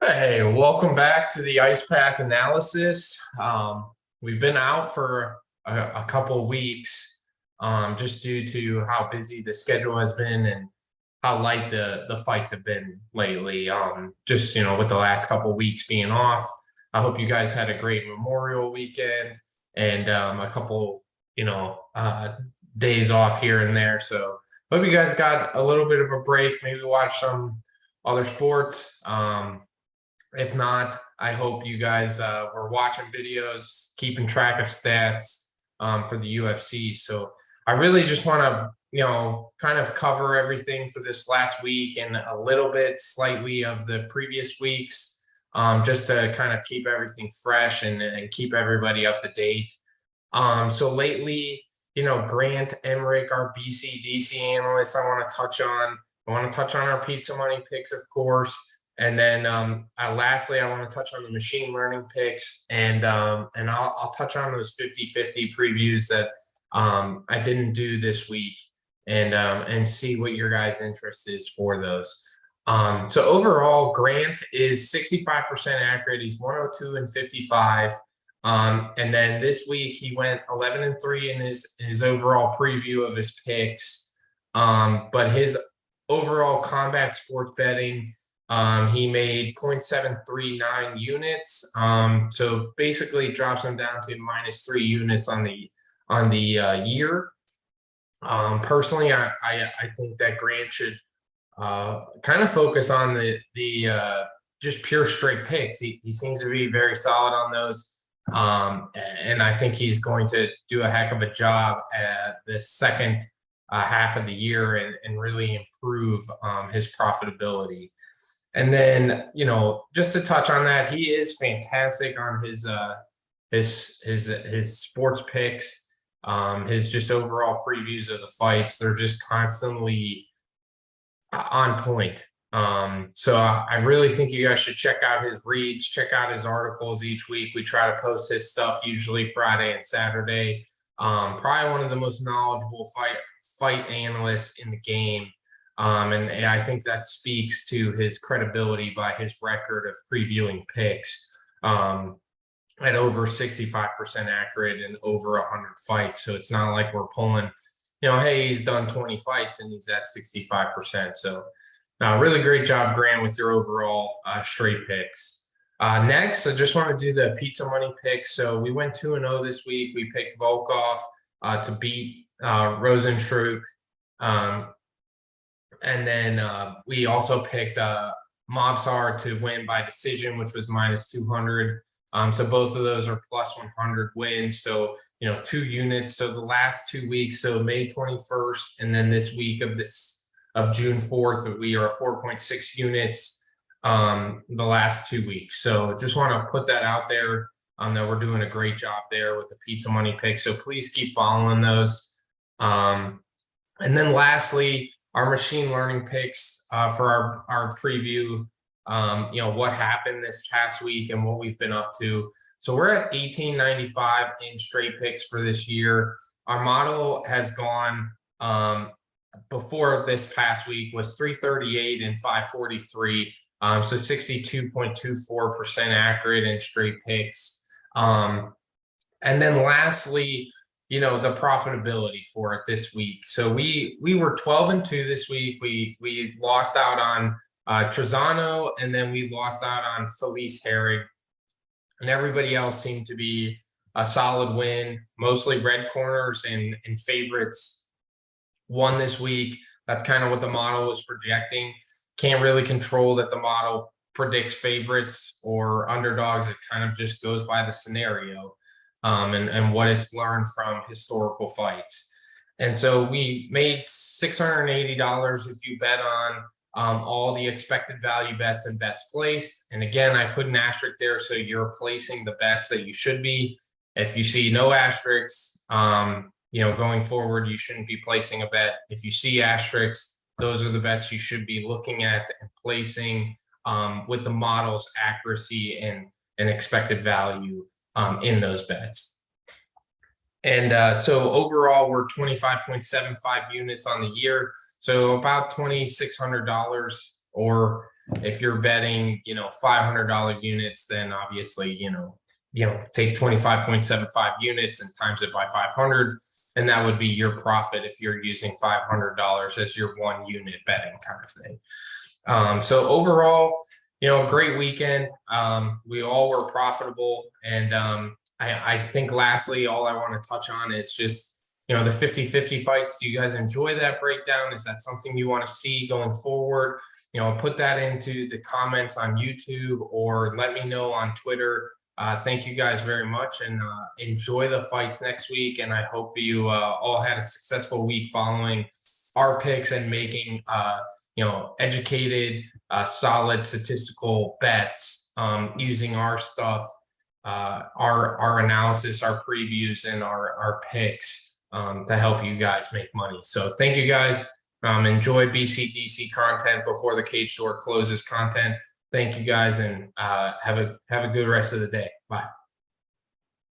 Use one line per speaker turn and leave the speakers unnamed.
Hey, welcome back to the IcePack analysis. We've been out for a couple weeks, just due to how busy the schedule has been and how light the fights have been lately. Just with the last couple weeks being off. I hope you guys had a great Memorial weekend and a couple, days off here and there. So hope you guys got a little bit of a break. Maybe watch some other sports. If not, I hope you guys were watching videos, keeping track of stats for the UFC. So I really just want to, kind of cover everything for this last week and a little bit slightly of the previous weeks, just to kind of keep everything fresh and keep everybody up to date. So lately, Grant Emmerich, our BCDC analyst, I want to touch on our pizza money picks, of course. And then lastly, I want to touch on the machine learning picks and I'll touch on those 50-50 previews that I didn't do this week and see what your guys' interest is for those. So overall, Grant is 65% accurate. He's 102 and 55. And then this week he went 11-3 in his overall preview of his picks. But his overall combat sports betting, he made 0.739 units. So basically it drops him down to -3 units on the year. Personally, I think that Grant should kind of focus on the just pure straight picks. He seems to be very solid on those. And I think he's going to do a heck of a job at the second half of the year and really improve his profitability. And then, just to touch on that, he is fantastic on his sports picks, his just overall previews of the fights. They're just constantly on point. So I really think you guys should check out his reads, check out his articles each week. We try to post his stuff usually Friday and Saturday. Probably one of the most knowledgeable fight analysts in the game. And I think that speaks to his credibility by his record of previewing picks at over 65% accurate and over 100 fights. So it's not like we're pulling, hey, he's done 20 fights and he's at 65%. So really great job, Grant, with your overall straight picks. Next, I just want to do the pizza money picks. So we went 2-0 this week. We picked Volkov to beat Rosenstruck. And then we also picked Movsar to win by decision, which was -200. So both of those are +100 wins. So, 2 units. So the last 2 weeks, so May 21st, and then this week of June 4th, we are 4.6 units the last 2 weeks. So just want to put that out there that we're doing a great job there with the pizza money pick. So please keep following those. And then lastly, our machine learning picks for our preview, what happened this past week and what we've been up to. So we're at 1895 in straight picks for this year. Our model has gone before this past week was 338 and 543. So 62.24% accurate in straight picks. And then lastly, the profitability for it this week. So we were 12-2 this week. We lost out on Trezano, and then we lost out on Felice Herrig, and everybody else seemed to be a solid win. Mostly red corners and favorites won this week. That's kind of what the model was projecting. Can't really control that the model predicts favorites or underdogs. It kind of just goes by the scenario. And what it's learned from historical fights. And so we made $680 if you bet on all the expected value bets and bets placed. And again, I put an asterisk there so you're placing the bets that you should be. If you see no asterisks, going forward, you shouldn't be placing a bet. If you see asterisks, those are the bets you should be looking at and placing with the model's accuracy and expected value in those bets. And so overall, we're 25.75 units on the year. So about $2,600 or If you're betting, $500 units, then obviously, take 25.75 units and times it by 500, and that would be your profit if you're using $500 as your 1 unit betting kind of thing. So overall, great weekend. We all were profitable. And I think lastly, all I want to touch on is just, the 50-50 fights. Do you guys enjoy that breakdown? Is that something you want to see going forward? Put that into the comments on YouTube or let me know on Twitter. Thank you guys very much, and enjoy the fights next week. And I hope you all had a successful week following our picks and making, educated, solid statistical bets using our stuff, our analysis, our previews, and our picks to help you guys make money. So thank you guys. Enjoy BCDC content before the cage door closes content. Thank you guys, and have a good rest of the day. Bye.